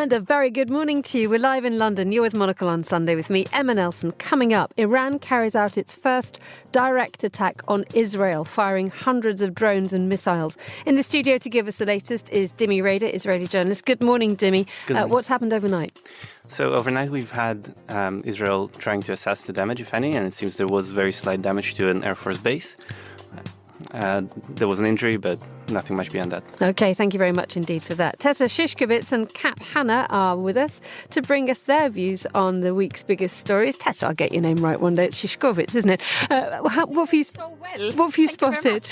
And a very good morning to you. We're live in London. You're with Monocle on Sunday with me, Emma Nelson. Coming up, Iran carries out its first direct attack on Israel, firing hundreds of drones and missiles. In the studio to give us the latest is Dimi Reider, Israeli journalist. Good morning, Dimi. What's happened overnight? So overnight we've had Israel trying to assess the damage, if any, and it seems there was very slight damage to an Air Force base. There was an injury, but nothing much beyond that. OK, thank you very much indeed for that. Tessa, Szyszkowitz and Hanna are with us to bring us their views on the week's biggest stories. Tessa, I'll get your name right one day. It's Szyszkowitz, isn't it? What have you spotted?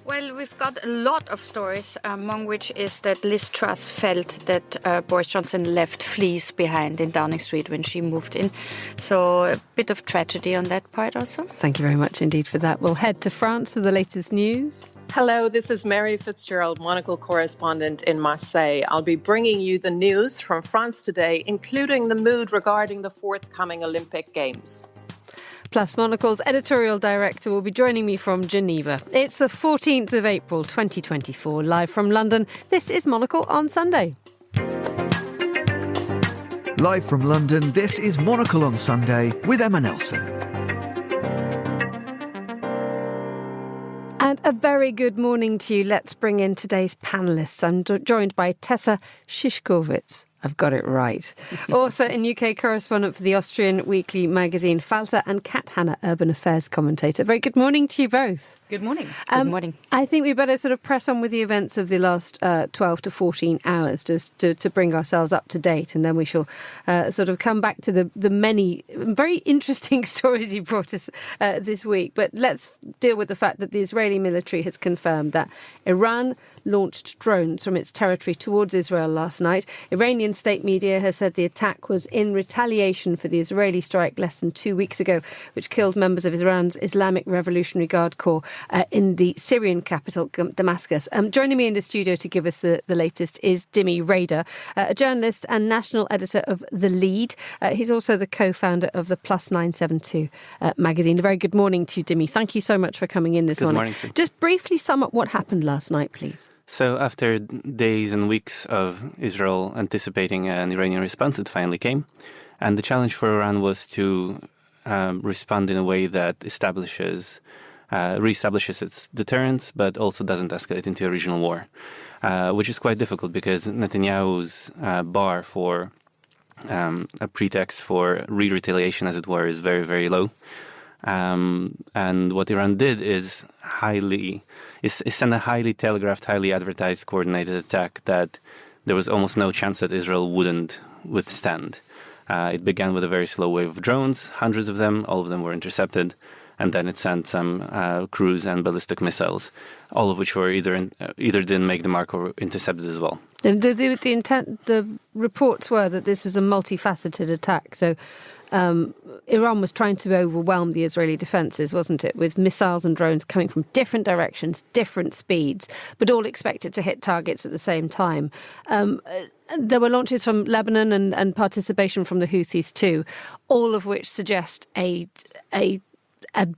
Well, we've got a lot of stories, among which is that Liz Truss felt that Boris Johnson left fleas behind in Downing Street when she moved in. So a bit of tragedy on that part also. Thank you very much indeed for that. We'll head to France for the latest news. Hello, this is Mary Fitzgerald, Monocle correspondent in Marseille. I'll be bringing you the news from France today, including the mood regarding the forthcoming Olympic Games. Plus, Monocle's editorial director will be joining me from Geneva. It's the 14th of April 2024. Live from London, this is Monocle on Sunday. Live from London, this is Monocle on Sunday with Emma Nelson. And a very good morning to you. Let's bring in today's panellists. I'm joined by Tessa Szyszkowitz. I've got it right. Author and UK correspondent for the Austrian weekly magazine Falter, and Hanna, urban affairs commentator. Very good morning to you both. Good morning. Good morning. I think we better sort of press on with the events of the last 12 to 14 hours just to bring ourselves up to date, and then we shall sort of come back to the many very interesting stories you brought us this week. But let's deal with the fact that the Israeli military has confirmed that Iran launched drones from its territory towards Israel last night. Iranian state media has said the attack was in retaliation for the Israeli strike less than 2 weeks ago, which killed members of Iran's Islamic Revolutionary Guard Corps in the Syrian capital, Damascus. Joining me in the studio to give us the latest is Dimi Reider, a journalist and national editor of The Lead. He's also the co-founder of the Plus 972 magazine. A very good morning to you, Dimi. Thank you so much for coming in this morning. Just briefly sum up what happened last night, please. So after days and weeks of Israel anticipating an Iranian response, it finally came. And the challenge for Iran was to respond in a way that reestablishes its deterrence, but also doesn't escalate into a regional war, which is quite difficult because Netanyahu's bar for a pretext for retaliation, as it were, is very, very low. And what Iran did is send a highly telegraphed, highly advertised, coordinated attack that there was almost no chance that Israel wouldn't withstand. It began with a very slow wave of drones, hundreds of them, all of them were intercepted, and then it sent some cruise and ballistic missiles, all of which were either didn't make the mark or intercepted as well. The reports were that this was a multifaceted attack. So Iran was trying to overwhelm the Israeli defences, wasn't it, with missiles and drones coming from different directions, different speeds, but all expected to hit targets at the same time. There were launches from Lebanon and participation from the Houthis too, all of which suggest a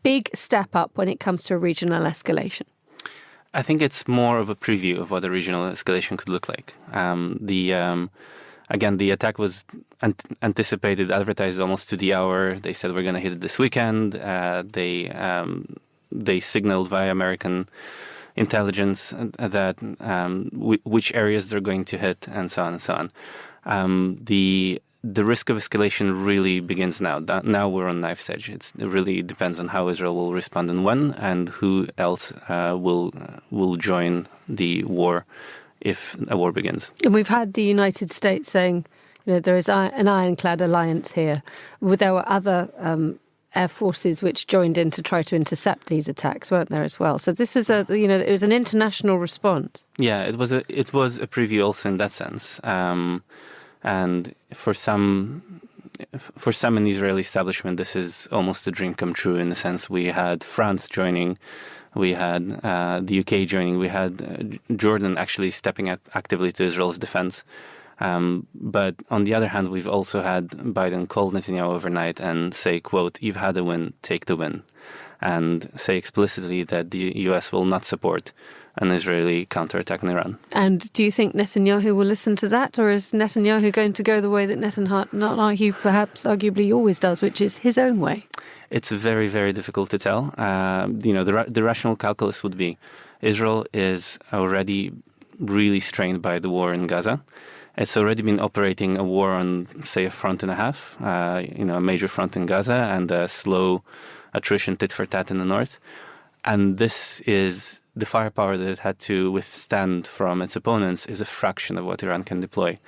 big step up when it comes to a regional escalation. I think it's more of a preview of what a regional escalation could look like. Again, the attack was anticipated, advertised almost to the hour. They said we're going to hit it this weekend. They signaled via American intelligence that which areas they're going to hit, and so on and so on. The risk of escalation really begins now. Now we're on knife's edge. It really depends on how Israel will respond and when, and who else will join the war if a war begins. And we've had the United States saying, there is an ironclad alliance here. There were other air forces which joined in to try to intercept these attacks, weren't there as well? So this was it was an international response. Yeah, it was a preview also in that sense. And for some in the Israeli establishment, this is almost a dream come true in the sense we had France joining, we had the UK joining, we had Jordan actually stepping up actively to Israel's defense. But on the other hand, we've also had Biden call Netanyahu overnight and say, quote, "You've had a win, take the win." and say explicitly that the US will not support an Israeli counterattack in Iran. And do you think Netanyahu will listen to that, or is Netanyahu going to go the way that Netanyahu perhaps arguably always does, which is his own way? It's very, very difficult to tell. The rational calculus would be Israel is already really strained by the war in Gaza. It's already been operating a war on, say, a front and a half, a major front in Gaza and a slow attrition tit for tat in the north. And this is the firepower that it had to withstand from its opponents is a fraction of what Iran can deploy.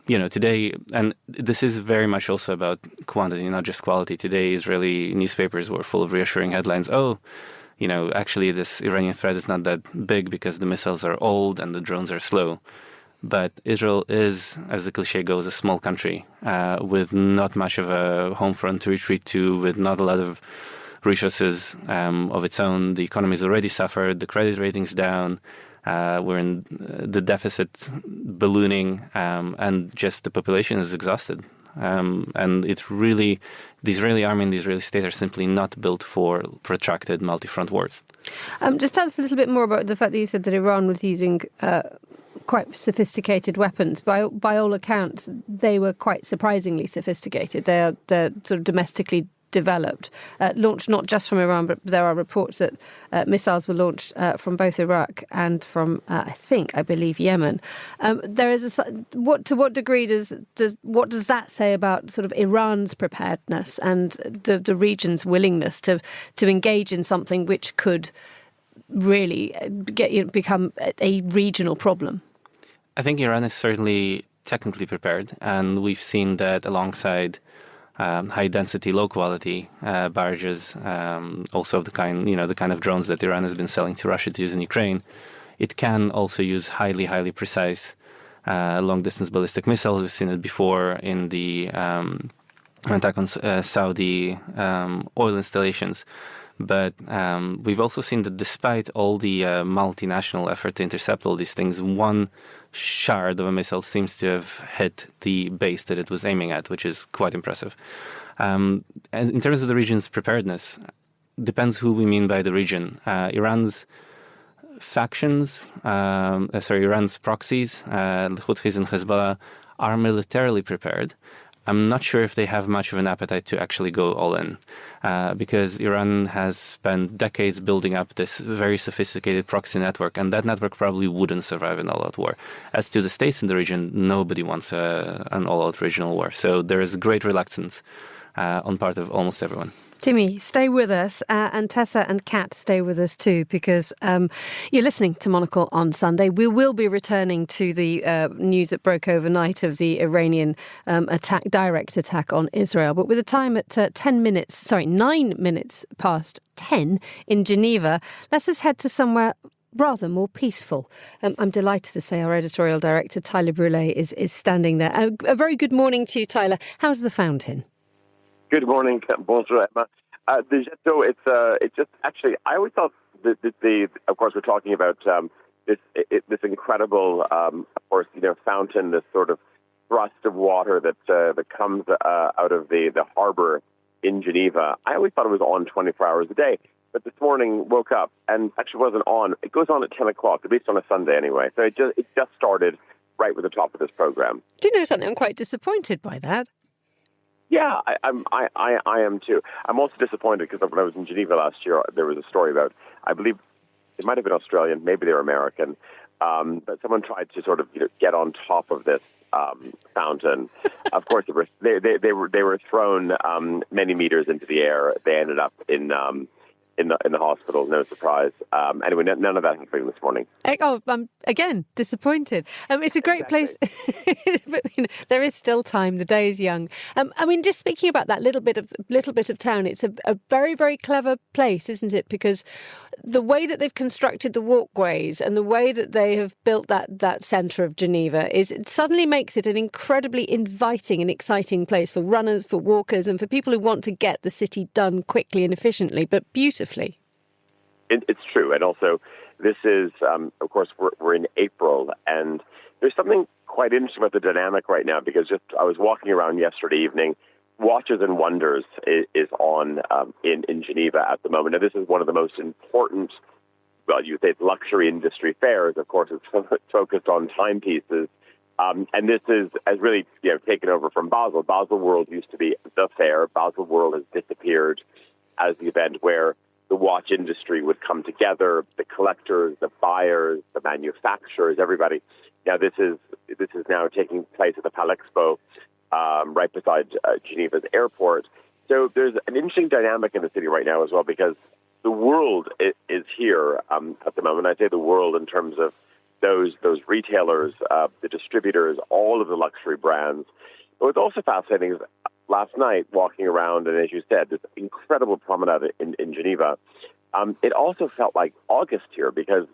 Today, and this is very much also about quantity, not just quality. Today, Israeli newspapers were full of reassuring headlines. Actually, this Iranian threat is not that big because the missiles are old and the drones are slow. But Israel is, as the cliche goes, a small country with not much of a home front to retreat to, with not a lot of resources of its own. The economy's already suffered. The credit rating's down. We're in the deficit ballooning, and just the population is exhausted. And it's really, the Israeli army and the Israeli state are simply not built for protracted multi-front wars. Just tell us a little bit more about the fact that you said that Iran was using quite sophisticated weapons. By all accounts, they were quite surprisingly sophisticated. They're sort of domestically developed, launched not just from Iran, but there are reports that missiles were launched from both Iraq and from, I believe, Yemen. There is to what degree does that say about sort of Iran's preparedness and the region's willingness to engage in something which could really become a regional problem? I think Iran is certainly technically prepared, and we've seen that alongside high-density, low-quality barrages, also the kind of drones that Iran has been selling to Russia to use in Ukraine. It can also use highly, highly precise long-distance ballistic missiles. We've seen it before in the attack on Saudi oil installations. But we've also seen that despite all the multinational effort to intercept all these things, one shard of a missile seems to have hit the base that it was aiming at, which is quite impressive. And in terms of the region's preparedness, depends who we mean by the region. Iran's factions, Iran's proxies, Houthis and Hezbollah, are militarily prepared. I'm not sure if they have much of an appetite to actually go all in, because Iran has spent decades building up this very sophisticated proxy network, and that network probably wouldn't survive an all-out war. As to the states in the region, nobody wants an all-out regional war. So there is great reluctance on part of almost everyone. Dimi, stay with us, and Tessa and Kat stay with us too, because you're listening to Monocle on Sunday. We will be returning to the news that broke overnight of the Iranian direct attack on Israel. But with a time at 9 minutes past 10 in Geneva, let's just head to somewhere rather more peaceful. I'm delighted to say our editorial director, Tyler Brûlé, is standing there. A very good morning to you, Tyler. How's the fountain? Good morning, bonjour, Emma. The jet d'eau, it's just actually, I always thought that of course, we're talking about this incredible, fountain, this sort of thrust of water that comes out of the harbor in Geneva. I always thought it was on 24 hours a day, but this morning woke up and actually wasn't on. It goes on at 10 o'clock, at least on a Sunday anyway. So it just started right with the top of this program. Do you know something? I'm quite disappointed by that. Yeah, I am too. I'm also disappointed because when I was in Geneva last year, there was a story about, I believe it might have been Australian, maybe they were American, but someone tried to sort of get on top of this fountain. Of course, they were thrown many meters into the air. They ended up in the hospital. No surprise. Anyway, none of that happened this morning. Oh, I'm again disappointed. It's a great place. But, there is still time. The day is young. Just speaking about that little bit of town, it's a very, very clever place, isn't it? Because the way that they've constructed the walkways and the way that they have built that centre of Geneva it suddenly makes it an incredibly inviting and exciting place for runners, for walkers, and for people who want to get the city done quickly and efficiently, but beautifully. It's true. And also, this is, of course, we're in April, and there's something quite interesting about the dynamic right now, because I was walking around yesterday evening Watches and Wonders is on in Geneva at the moment. Now, this is one of the most important, well, you say it's luxury industry fairs. Of course, it's focused on timepieces. And this has really taken over from Basel. Basel World used to be the fair. Basel World has disappeared as the event where the watch industry would come together, the collectors, the buyers, the manufacturers, everybody. Now this is now taking place at the Palexpo, right beside Geneva's airport. So there's an interesting dynamic in the city right now as well, because the world is here at the moment. I say the world in terms of those retailers, the distributors, all of the luxury brands. But what's also fascinating is last night walking around, and as you said, this incredible promenade in Geneva, it also felt like August here, because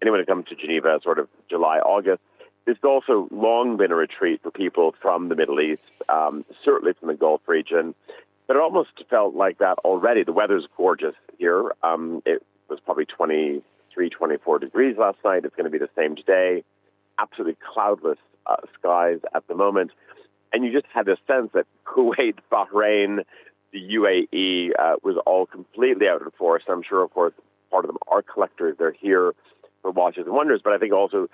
anyone who comes to Geneva, sort of July, August, this has also long been a retreat for people from the Middle East, certainly from the Gulf region. But it almost felt like that already. The weather's gorgeous here. It was probably 23, 24 degrees last night. It's going to be the same today. Absolutely cloudless skies at the moment. And you just had this sense that Kuwait, Bahrain, the UAE was all completely out of force. I'm sure, of course, part of them are collectors. They're here for Watches and Wonders. But I think also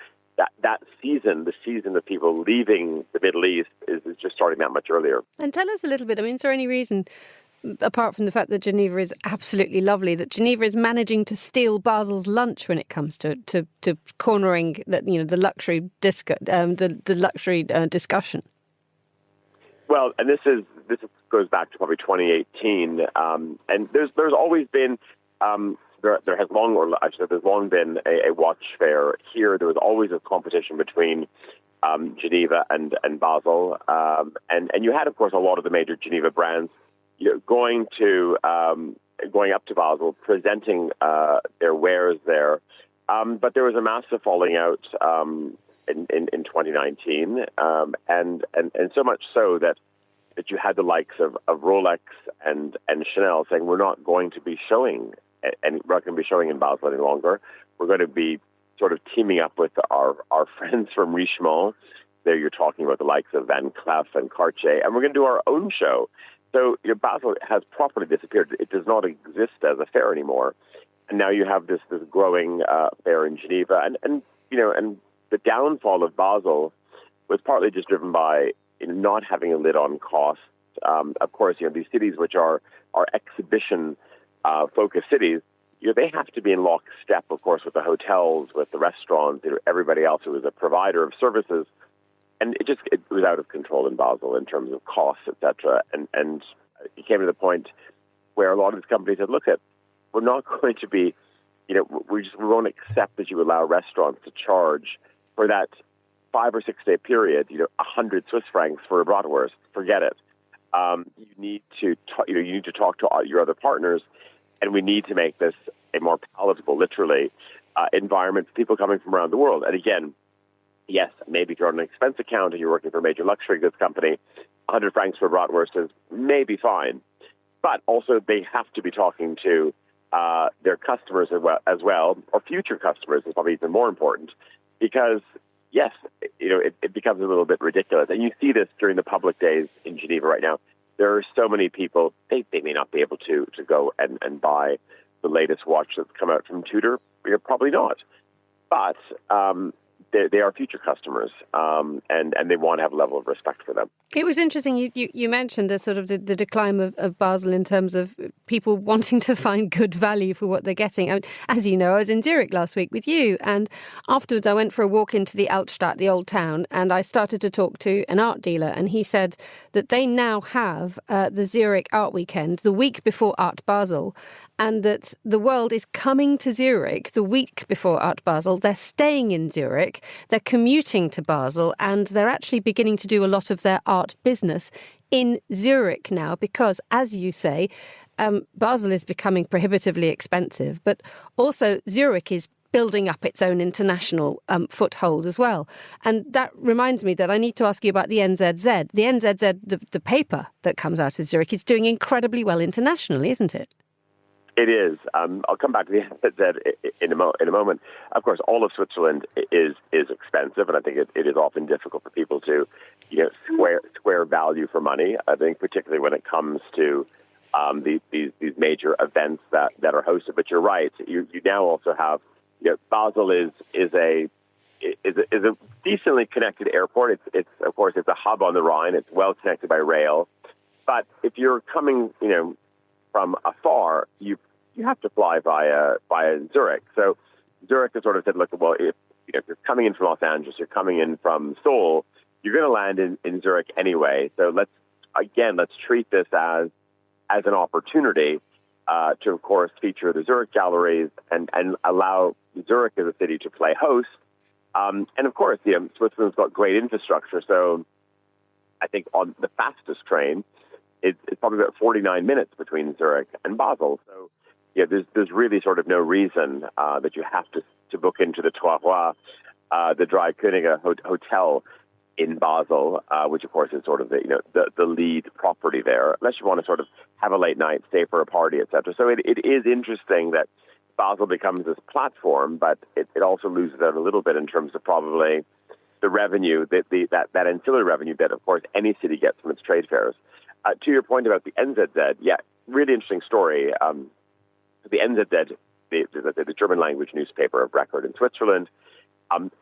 that season, the season of people leaving the Middle East, is just starting that much earlier. And tell us a little bit, I mean, is there any reason, apart from the fact that Geneva is absolutely lovely, that Geneva is managing to steal Basel's lunch when it comes to cornering the luxury discussion? Well, and this goes back to probably 2018, and there's always been there's long been a watch fair here. There was always a competition between Geneva and Basel, and you had, of course, a lot of the major Geneva brands going up to Basel, presenting their wares there. But there was a massive falling out in 2019, and so much so that you had the likes of Rolex and Chanel saying, we're not going to be showing, and we're not going to be showing in Basel any longer. We're going to be sort of teaming up with our friends from Richemont. There you're talking about the likes of Van Cleef and Cartier, and we're going to do our own show. So Basel has properly disappeared. It does not exist as a fair anymore. And now you have this growing fair in Geneva. And the downfall of Basel was partly just driven by not having a lid on costs. Of course, these cities which are exhibition focused cities, they have to be in lockstep, of course, with the hotels, with the restaurants, everybody else who is a provider of services. And it was out of control in Basel in terms of costs, et cetera. And it came to the point where a lot of these companies said, look, we're not going to be, we won't accept that you allow restaurants to charge for that 5 or 6 day period, 100 Swiss francs for a bratwurst. Forget it. You need to talk to your other partners, and we need to make this a more palatable, literally, environment for people coming from around the world. And again, yes, maybe if you're on an expense account and you're working for a major luxury goods company, 100 francs for a bratwurst is maybe fine. But also they have to be talking to their customers as well, or future customers is probably even more important, because, yes, it becomes a little bit ridiculous. And you see this during the public days in Geneva right now. There are so many people, they may not be able to go and buy the latest watch that's come out from Tudor. Probably not. But they are future customers, and they want to have a level of respect for them. It was interesting. You mentioned the decline of Basel in terms of people wanting to find good value for what they're getting. I mean, as you know, I was in Zurich last week with you, and afterwards I went for a walk into the Altstadt, the old town, and I started to talk to an art dealer, and he said that they now have the Zurich Art Weekend the week before Art Basel, and that the world is coming to Zurich the week before Art Basel. They're staying in Zurich, they're commuting to Basel, and they're actually beginning to do a lot of their art business in Zurich now because, as you say, Basel is becoming prohibitively expensive, but also Zurich is building up its own international foothold as well. And that reminds me that I need to ask you about the NZZ. The NZZ, the paper that comes out of Zurich, is doing incredibly well internationally, isn't it? It is. I'll come back to the NZZ in a moment. Of course, all of Switzerland is expensive, and I think it is often difficult for people to square value for money. I think particularly when it comes to these major events that are hosted. But you're right. You now also have Basel is a decently connected airport. It's of course it's a hub on the Rhine. It's well connected by rail. But if you're coming from afar, you have to fly via Zurich. So Zurich has sort of said, look, well, if you're coming in from Los Angeles, you're coming in from Seoul, you're going to land in Zurich anyway. So let's treat this as an opportunity to, of course, feature the Zurich galleries and allow Zurich as a city to play host. And of course, Switzerland's got great infrastructure. So I think on the fastest train, it's probably about 49 minutes between Zurich and Basel. So there's really sort of no reason that you have to book into the Trois Rois, the Drei Könige hotel in Basel, which of course is sort of the lead property there, unless you want to sort of have a late night, stay for a party, etc. So it is interesting that Basel becomes this platform, but it also loses out a little bit in terms of probably the revenue, that ancillary revenue that, of course, any city gets from its trade fairs. To your point about the NZZ, really interesting story. The NZZ, the German language newspaper of record in Switzerland,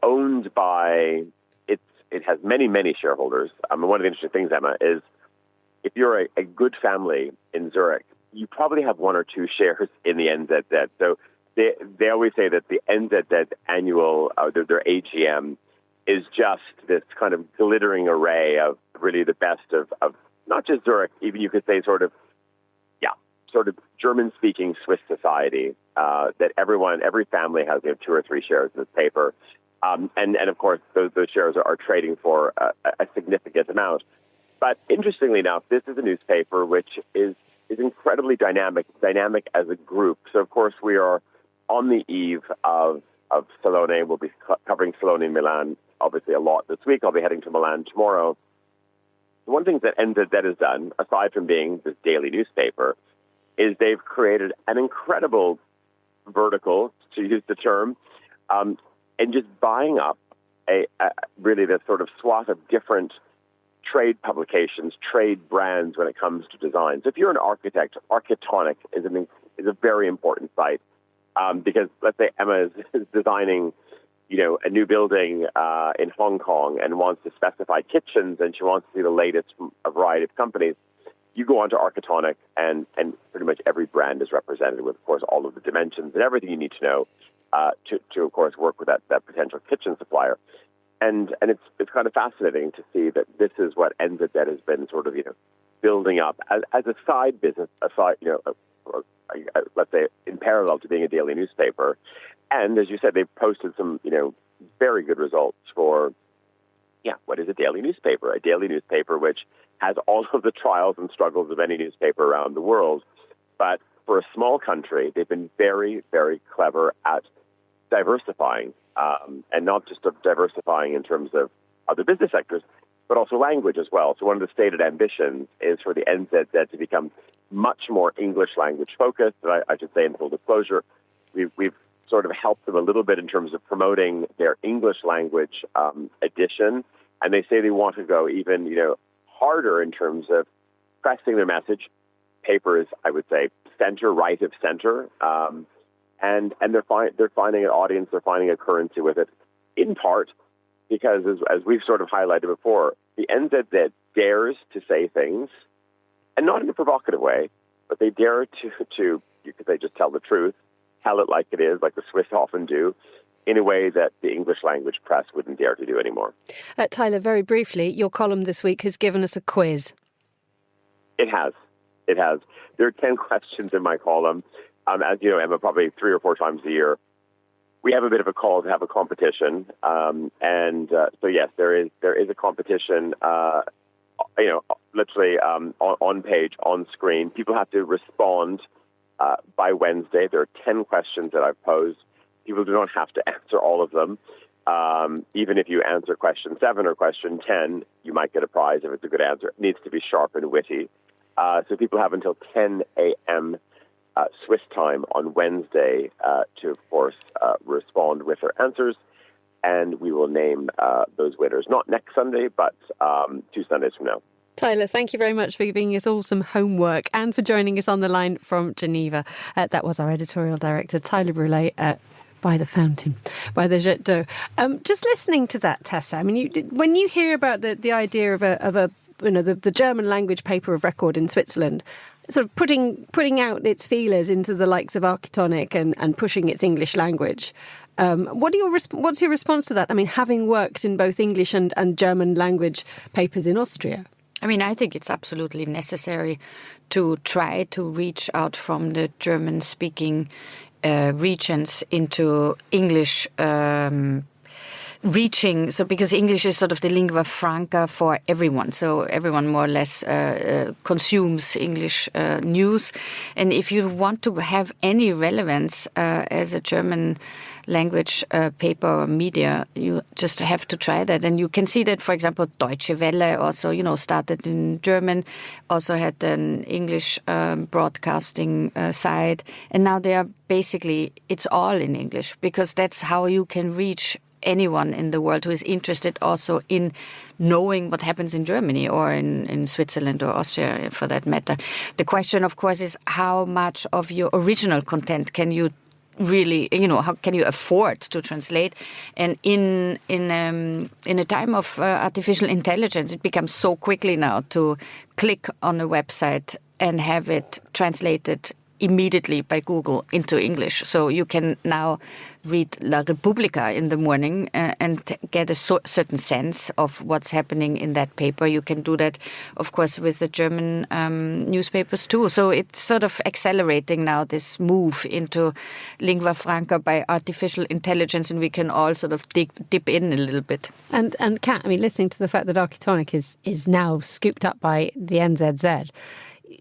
owned by, it has many, many shareholders. One of the interesting things, Emma, is if you're a good family in Zurich, you probably have one or two shares in the NZZ. So they always say that the NZZ annual, their AGM, is just this kind of glittering array of really the best of not just Zurich, even you could say sort of German-speaking Swiss society, that every family has two or three shares in this paper. And of course, those shares are trading for a significant amount. But interestingly enough, this is a newspaper which is incredibly dynamic as a group. So, of course, we are on the eve of Salone. We'll be covering Salone in Milan, obviously, a lot this week. I'll be heading to Milan tomorrow. One thing that NZZ has done, aside from being this daily newspaper, is they've created an incredible vertical, to use the term, and just buying up really this sort of swath of different trade publications, trade brands when it comes to design. So if you're an architect, Architectonic is a very important site because let's say Emma is designing a new building in Hong Kong and wants to specify kitchens and she wants to see the latest from a variety of companies. You go onto Architectonic and pretty much every brand is represented with, of course, all of the dimensions and everything you need to know to of course, work with that potential kitchen supplier. And it's kind of fascinating to see that this is what NZZ has been sort of, building up as a side business, let's say in parallel to being a daily newspaper. And as you said, they've posted some, very good results for, what is a daily newspaper? A daily newspaper which has all of the trials and struggles of any newspaper around the world. But for a small country, they've been very, very clever at diversifying, and not just of diversifying in terms of other business sectors, but also language as well. So one of the stated ambitions is for the NZZ to become much more English language focused. And I should say, in full disclosure, we've sort of helped them a little bit in terms of promoting their English language edition. And they say they want to go even, harder in terms of pressing their message. Paper is, I would say, right of center. And they're finding an audience, they're finding a currency with it, in part because, as we've sort of highlighted before, the NZZ dares to say things, and not in a provocative way, but they dare to you could say, just tell the truth, tell it like it is, like the Swiss often do, in a way that the English language press wouldn't dare to do anymore. Tyler, very briefly, your column this week has given us a quiz. It has. There are 10 questions in my column. As you know, Emma, probably 3 or 4 times a year, we have a bit of a call to have a competition. So yes, there is a competition, literally on page, on screen. People have to respond by Wednesday. There are 10 questions that I've posed. People do not have to answer all of them. Even if you answer question 7 or question 10, you might get a prize if it's a good answer. It needs to be sharp and witty. So people have until 10 a.m. Swiss time on Wednesday to, of course, respond with their answers. And we will name those winners, not next Sunday, but 2 Sundays from now. Tyler, thank you very much for giving us all some homework and for joining us on the line from Geneva. That was our editorial director, Tyler Brûlé, by the fountain, by the jet d'eau. Just listening to that, Tessa, I mean, when you hear about the idea of a the German language paper of record in Switzerland, sort of putting out its feelers into the likes of Architonic and pushing its English language. What's your response to that? I mean, having worked in both English and German language papers in Austria. I mean, I think it's absolutely necessary to try to reach out from the German-speaking regions into English reaching. So because English is sort of the lingua franca for everyone. So everyone more or less consumes English news. And if you want to have any relevance as a German language paper or media, you just have to try that. And you can see that, for example, Deutsche Welle also, started in German, also had an English broadcasting side. And now they are basically, it's all in English, because that's how you can reach anyone in the world who is interested also in knowing what happens in Germany or in Switzerland or Austria, for that matter. The question, of course, is how much of your original content can you really, how can you afford to translate? And in a time of artificial intelligence, it becomes so quickly now to click on a website and have it translated immediately by Google into English. So you can now read La Repubblica in the morning and get a certain sense of what's happening in that paper. You can do that, of course, with the German newspapers too. So it's sort of accelerating now, this move into lingua franca by artificial intelligence, and we can all sort of dip in a little bit. And Kat, I mean, listening to the fact that Architonic is now scooped up by the NZZ,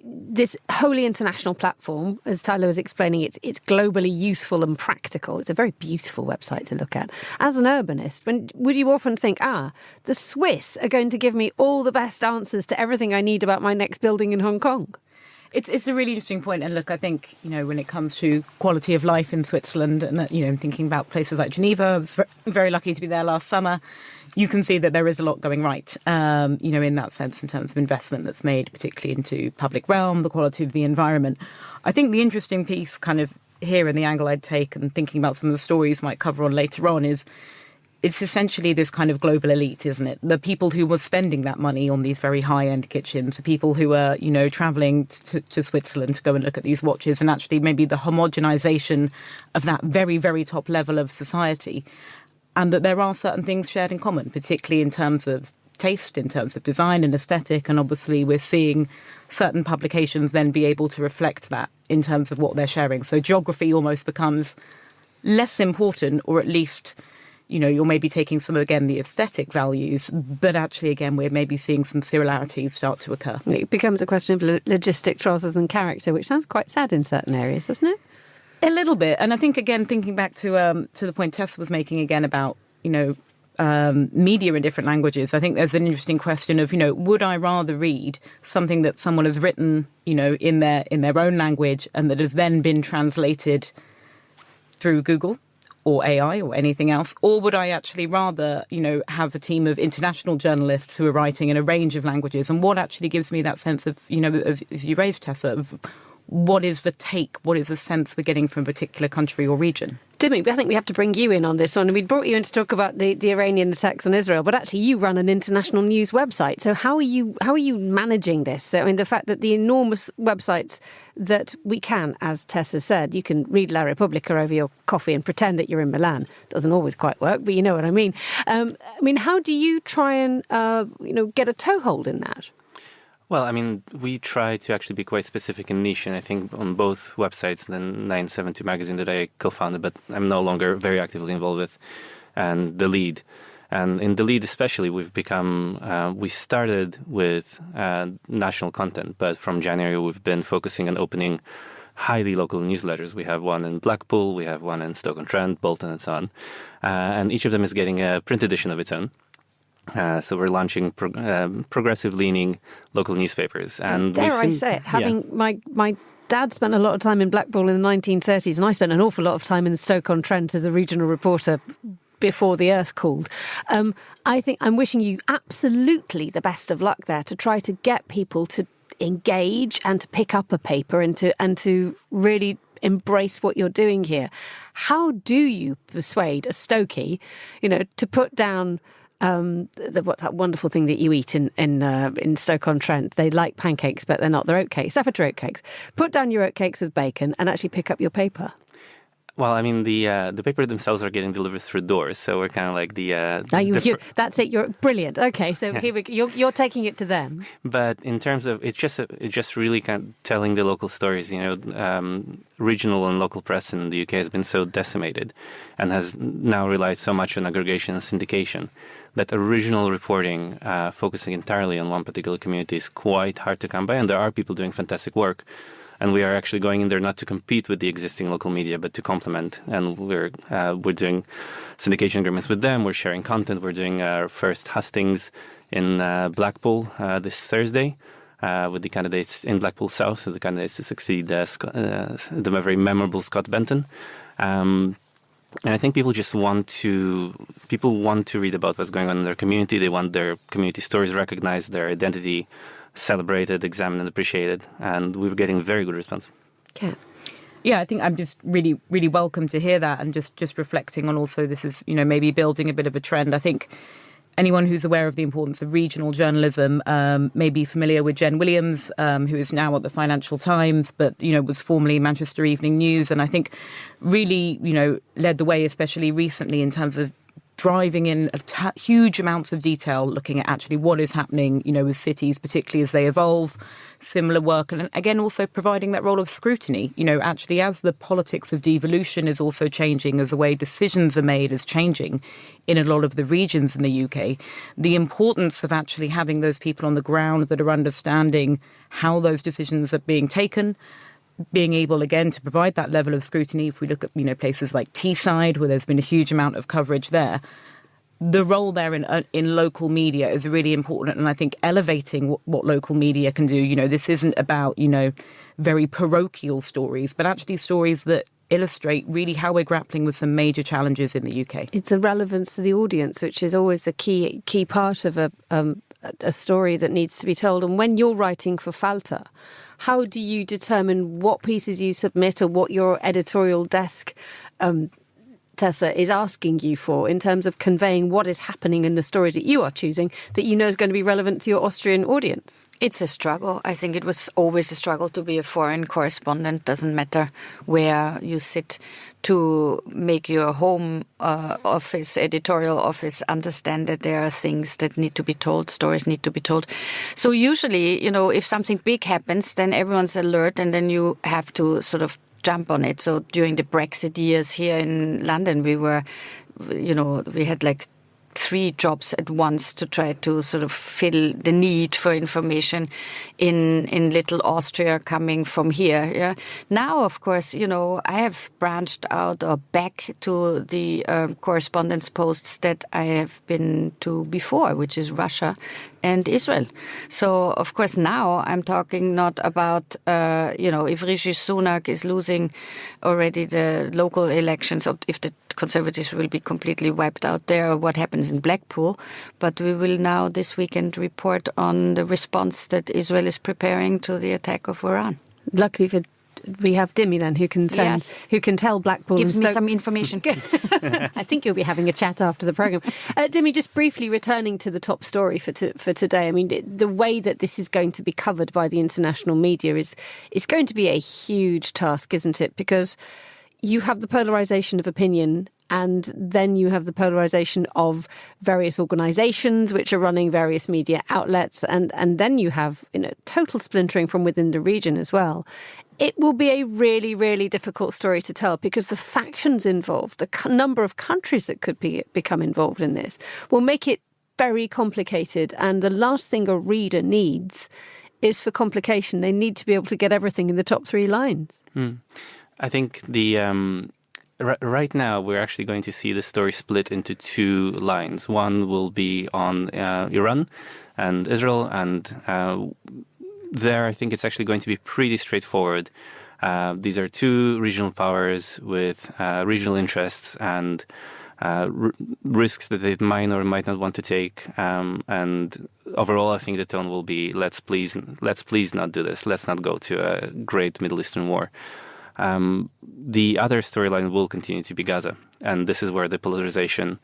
this wholly international platform, as Tyler was explaining, it's globally useful and practical. It's a very beautiful website to look at. As an urbanist, would you often think, the Swiss are going to give me all the best answers to everything I need about my next building in Hong Kong? It's a really interesting point. And look, I think, when it comes to quality of life in Switzerland and, thinking about places like Geneva, I was very lucky to be there last summer. You can see that there is a lot going right, in that sense, in terms of investment that's made, particularly into public realm, the quality of the environment. I think the interesting piece kind of here in the angle I'd take and thinking about some of the stories might cover on later on is it's essentially this kind of global elite, isn't it? The people who were spending that money on these very high-end kitchens, the people who were, travelling to Switzerland to go and look at these watches, and actually maybe the homogenization of that very, very top level of society. And that there are certain things shared in common, particularly in terms of taste, in terms of design and aesthetic. And obviously we're seeing certain publications then be able to reflect that in terms of what they're sharing. So geography almost becomes less important, or at least, you're maybe taking some, again, the aesthetic values, but actually, again, we're maybe seeing some similarities start to occur. It becomes a question of logistics rather than character, which sounds quite sad in certain areas, doesn't it? A little bit. And I think, again, thinking back to the point Tessa was making again about, media in different languages, I think there's an interesting question of, would I rather read something that someone has written, in their own language and that has then been translated through Google or AI or anything else? Or would I actually rather, have a team of international journalists who are writing in a range of languages? And what actually gives me that sense of, as you raised, Tessa, of what is the take, what is the sense we're getting from a particular country or region? Dimi, I think we have to bring you in on this one. We brought you in to talk about the Iranian attacks on Israel, but actually you run an international news website. So how are you managing this? I mean, the fact that the enormous websites that we can, as Tessa said, you can read La Repubblica over your coffee and pretend that you're in Milan. Doesn't always quite work, but you know what I mean. How do you try and get a toehold in that? Well, I mean, we try to actually be quite specific and niche, and I think on both websites, the 972 magazine that I co-founded, but I'm no longer very actively involved with, and The Lead. And in The Lead especially, we've become, we started with national content, but from January we've been focusing on opening highly local newsletters. We have one in Blackpool, we have one in Stoke-on-Trent, Bolton, and so on. And each of them is getting a print edition of its own. So we're launching progressive-leaning local newspapers. And dare I say it, having my Dad spent a lot of time in Blackpool in the 1930s, and I spent an awful lot of time in Stoke-on-Trent as a regional reporter before the earth cooled. I think I'm wishing you absolutely the best of luck there to try to get people to engage and to pick up a paper and to really embrace what you're doing here. How do you persuade a Stokey, to put down what's that wonderful thing that you eat in Stoke-on-Trent? They like pancakes, but they're not. They're oatcakes. Staffordshire oatcakes. Put down your oatcakes with bacon and actually pick up your paper. Well, I mean, the paper themselves are getting delivered through doors, so we're kind of like that's it. You're brilliant. Okay, so here we go. You're taking it to them. But in terms of it's just really kind of telling the local stories. Regional and local press in the UK has been so decimated, and has now relied so much on aggregation and syndication, that original reporting, focusing entirely on one particular community, is quite hard to come by. And there are people doing fantastic work. And we are actually going in there not to compete with the existing local media, but to complement. And we're doing syndication agreements with them. We're sharing content. We're doing our first hustings in Blackpool this Thursday with the candidates in Blackpool South, so the candidates to succeed the very memorable Scott Benton. And I think people want to read about what's going on in their community. They want their community stories recognized, their identity celebrated, examined, and appreciated, and we were getting very good response. Okay. Yeah, I think I'm just really, really welcome to hear that, and just reflecting on also this is, maybe building a bit of a trend. I think anyone who's aware of the importance of regional journalism may be familiar with Jen Williams, who is now at the Financial Times, but, was formerly Manchester Evening News, and I think really, led the way, especially recently, in terms of driving in huge amounts of detail, looking at actually what is happening, with cities, particularly as they evolve, similar work, and again, also providing that role of scrutiny, actually as the politics of devolution is also changing, as the way decisions are made is changing in a lot of the regions in the UK, the importance of actually having those people on the ground that are understanding how those decisions are being taken, being able, again, to provide that level of scrutiny. If we look at, places like Teesside, where there's been a huge amount of coverage there, the role there in local media is really important. And I think elevating what local media can do, this isn't about, very parochial stories, but actually stories that illustrate really how we're grappling with some major challenges in the UK. It's a relevance to the audience, which is always the key part of a story that needs to be told. And when you're writing for Falter, how do you determine what pieces you submit or what your editorial desk, Tessa, is asking you for in terms of conveying what is happening in the stories that you are choosing that you know is going to be relevant to your Austrian audience? It's a struggle. I think it was always a struggle to be a foreign correspondent. Doesn't matter where you sit, to make your home office, editorial office, understand that there are things that need to be told, stories need to be told. So usually, if something big happens, then everyone's alert and then you have to sort of jump on it. So during the Brexit years here in London, we had like 3 jobs at once to try to sort of fill the need for information in Little Austria coming from here. Yeah. Now, of course, I have branched out or back to the correspondence posts that I have been to before, which is Russia and Israel. So, of course, now I'm talking not about, if Rishi Sunak is losing already the local elections, or if the Conservatives will be completely wiped out there, or what happens in Blackpool. But we will now this weekend report on the response that Israel is preparing to the attack of Iran. Luckily we have Dimi then, who can tell Blackpool. Gives me some information. I think you'll be having a chat after the programme. Dimi, just briefly returning to the top story for today. I mean, the way that this is going to be covered by the international media is going to be a huge task, isn't it? Because you have the polarisation of opinion, and then you have the polarisation of various organisations which are running various media outlets, and then you have total splintering from within the region as well. It will be a really, really difficult story to tell because the factions involved, the number of countries that could become involved in this, will make it very complicated. And the last thing a reader needs is for complication. They need to be able to get everything in the top 3 lines. I think right now we're actually going to see the story split into 2 lines. One will be on Iran and Israel, and there, I think it's actually going to be pretty straightforward. These are two regional powers with regional interests and risks that they might or might not want to take. And overall, I think the tone will be, let's please not do this. Let's not go to a great Middle Eastern war. The other storyline will continue to be Gaza. And this is where the polarization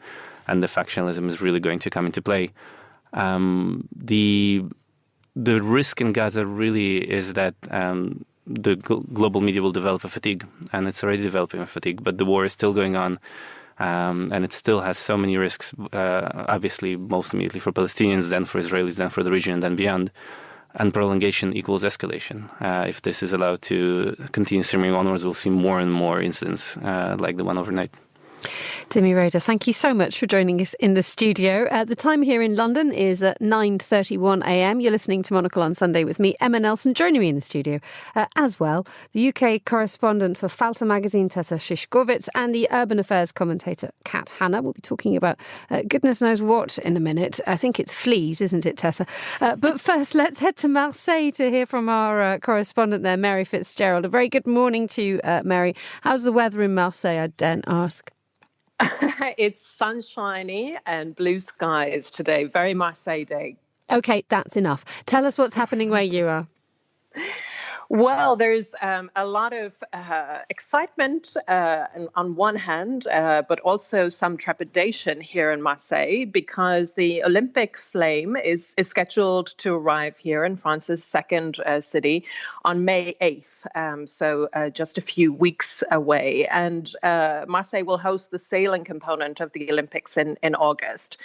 and the factionalism is really going to come into play. The risk in Gaza really is that the global media will develop a fatigue, and it's already developing a fatigue, but the war is still going on, and it still has so many risks, obviously most immediately for Palestinians, then for Israelis, then for the region, and then beyond. And prolongation equals escalation. If this is allowed to continue simmering onwards, we'll see more and more incidents like the one overnight. Dimi Reider, thank you so much for joining us in the studio. The time here in London is at 9:31 a.m. You're listening to Monocle on Sunday with me, Emma Nelson. Joining me in the studio as well, the UK correspondent for Falter magazine, Tessa Szyszkowitz, and the urban affairs commentator, Hanna. We'll be talking about goodness knows what in a minute. I think it's fleas, isn't it, Tessa? But first, let's head to Marseille to hear from our correspondent there, Mary Fitzgerald. A very good morning to you, Mary. How's the weather in Marseille, I daren't ask? It's sunshiny and blue skies today. Very Marseille day. OK, that's enough. Tell us what's happening where you are. Well, there's a lot of excitement on one hand, but also some trepidation here in Marseille because the Olympic flame is scheduled to arrive here in France's second city on May 8th, so just a few weeks away. And Marseille will host the sailing component of the Olympics in August.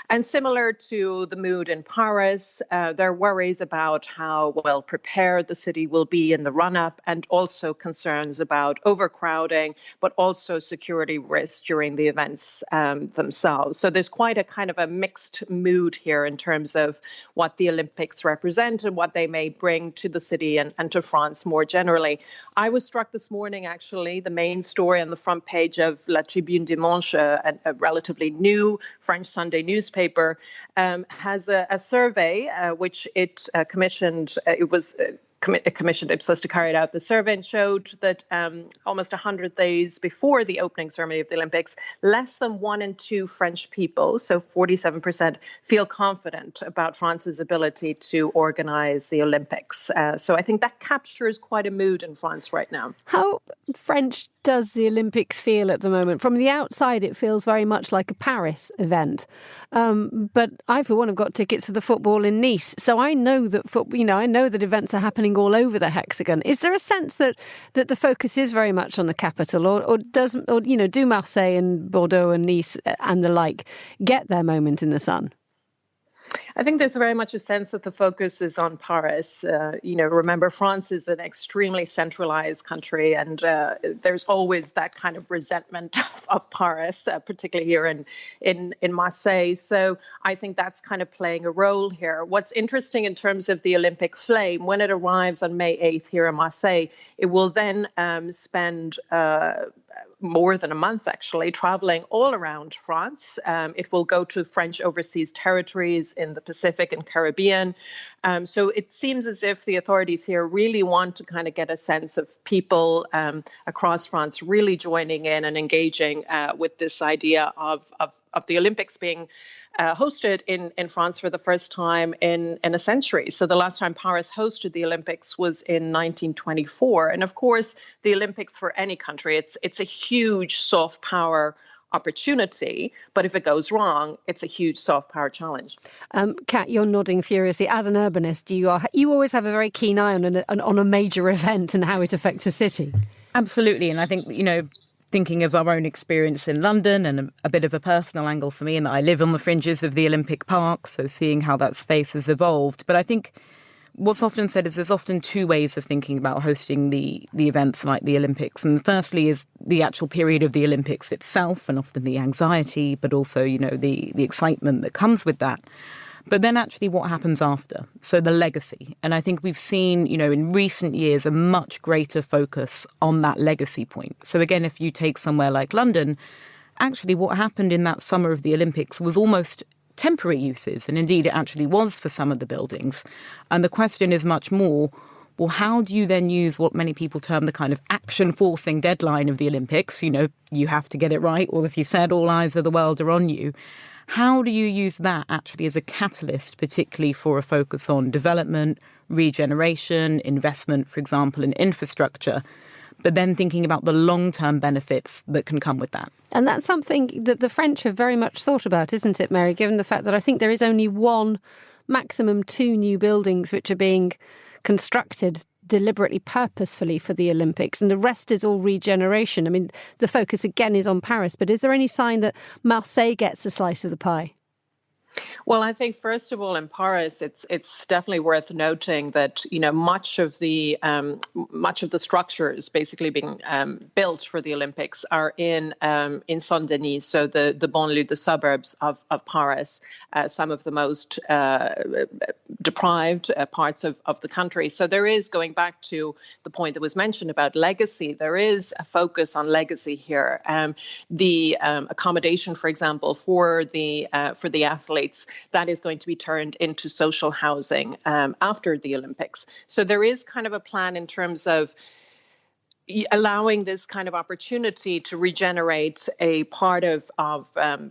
And similar to the mood in Paris, there are worries about how well prepared the city will be in the run-up, and also concerns about overcrowding, but also security risks during the events themselves. So there's quite a kind of a mixed mood here in terms of what the Olympics represent and what they may bring to the city and to France more generally. I was struck this morning, actually, the main story on the front page of La Tribune Dimanche, a relatively new French Sunday newspaper, has a survey which it commissioned. It was commissioned Ipsos to carry it out. The survey showed that almost 100 days before the opening ceremony of the Olympics, less than 1 in 2 French people, so 47%, feel confident about France's ability to organize the Olympics. So I think that captures quite a mood in France right now. How French does the Olympics feel at the moment? From the outside, it feels very much like a Paris event. But I, for one, have got tickets to the football in Nice, so I know that I know that events are happening all over the hexagon. Is there a sense that the focus is very much on the capital, or do Marseille and Bordeaux and Nice and the like get their moment in the sun? I think there's very much a sense that the focus is on Paris. Remember, France is an extremely centralized country, and there's always that kind of resentment of Paris, particularly here in Marseille. So I think that's kind of playing a role here. What's interesting in terms of the Olympic flame, when it arrives on May 8th here in Marseille, it will then spend more than a month, actually, traveling all around France. It will go to French overseas territories in the Pacific and Caribbean. So it seems as if the authorities here really want to kind of get a sense of people across France really joining in and engaging with this idea of the Olympics being hosted in France for the first time in a century. So the last time Paris hosted the Olympics was in 1924. And of course, the Olympics for any country, it's a huge soft power opportunity, but if it goes wrong, it's a huge soft power challenge. Kat, you're nodding furiously. As an urbanist, you always have a very keen eye on a major event and how it affects a city. Absolutely, and I think thinking of our own experience in London and a bit of a personal angle for me in that I live on the fringes of the Olympic Park, so seeing how that space has evolved. But I think what's often said is there's often two ways of thinking about hosting the events like the Olympics. And firstly is the actual period of the Olympics itself, and often the anxiety, but also, the excitement that comes with that. But then actually what happens after, so the legacy. And I think we've seen, in recent years, a much greater focus on that legacy point. So again, if you take somewhere like London, actually what happened in that summer of the Olympics was almost temporary uses. And indeed, it actually was for some of the buildings. And the question is much more, well, how do you then use what many people term the kind of action-forcing deadline of the Olympics? You know, you have to get it right, or as you said, all eyes of the world are on you. How do you use that actually as a catalyst, particularly for a focus on development, regeneration, investment, for example, in infrastructure, but then thinking about the long-term benefits that can come with that? And that's something that the French have very much thought about, isn't it, Mary, given the fact that I think there is only one, maximum two new buildings which are being constructed deliberately, purposefully for the Olympics, and the rest is all regeneration. I mean, the focus again is on Paris, but is there any sign that Marseille gets a slice of the pie? Well, I think first of all, in Paris, it's definitely worth noting that much of the structures basically being built for the Olympics are in Saint-Denis, so the banlieue, the suburbs of Paris, some of the most deprived parts of the country. So there is, going back to the point that was mentioned about legacy, there is a focus on legacy here. The accommodation, for example, for the athletes, that is going to be turned into social housing after the Olympics. So there is kind of a plan in terms of allowing this kind of opportunity to regenerate a part of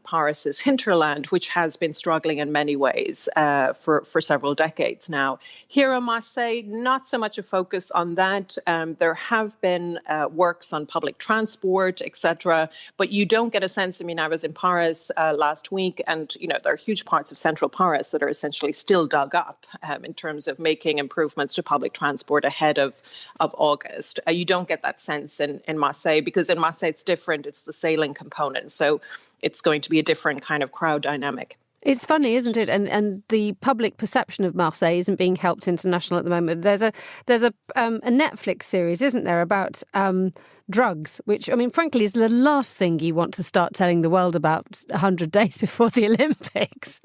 Paris's hinterland, which has been struggling in many ways for several decades now. Here in Marseille, not so much a focus on that. There have been works on public transport, etc., but you don't get a sense. I mean, I was in Paris last week, and there are huge parts of central Paris that are essentially still dug up in terms of making improvements to public transport ahead of August. You don't get that sense in Marseille, because in Marseille it's different. It's the sailing component. So it's going to be a different kind of crowd dynamic. It's funny, isn't it? And the public perception of Marseille isn't being helped international at the moment. There's a Netflix series, isn't there, about drugs, which, I mean, frankly, is the last thing you want to start telling the world about 100 days before the Olympics.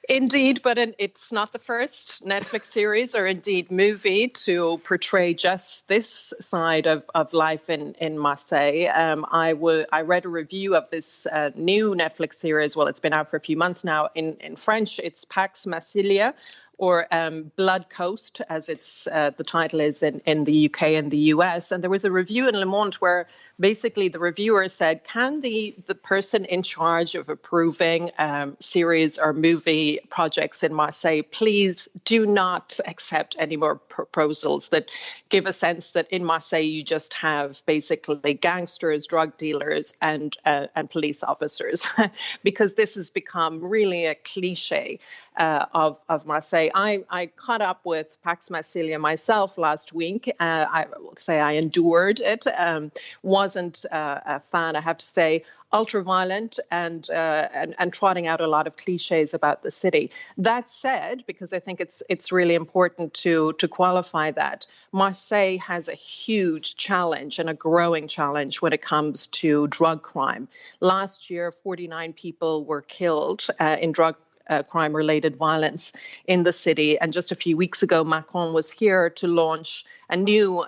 Indeed, but it's not the first Netflix series or indeed movie to portray just this side of life in Marseille. I read a review of this new Netflix series. Well, it's been out for a few months now. In French, it's Pax Massilia, or Blood Coast, as it's the title is in the UK and the US. And there was a review in Le Monde where basically the reviewer said, can the person in charge of approving series or movie projects in Marseille please do not accept any more proposals that give a sense that in Marseille you just have basically gangsters, drug dealers, and police officers, because this has become really a cliche of Marseille. I caught up with Pax Massilia myself last week. I will say I endured it. Wasn't a fan, I have to say. Ultra violent and trotting out a lot of cliches about the city. That said, because I think it's really important to qualify that, Marseille has a huge challenge and a growing challenge when it comes to drug crime. Last year, 49 people were killed in drug crime-related violence in the city. And just a few weeks ago, Macron was here to launch a new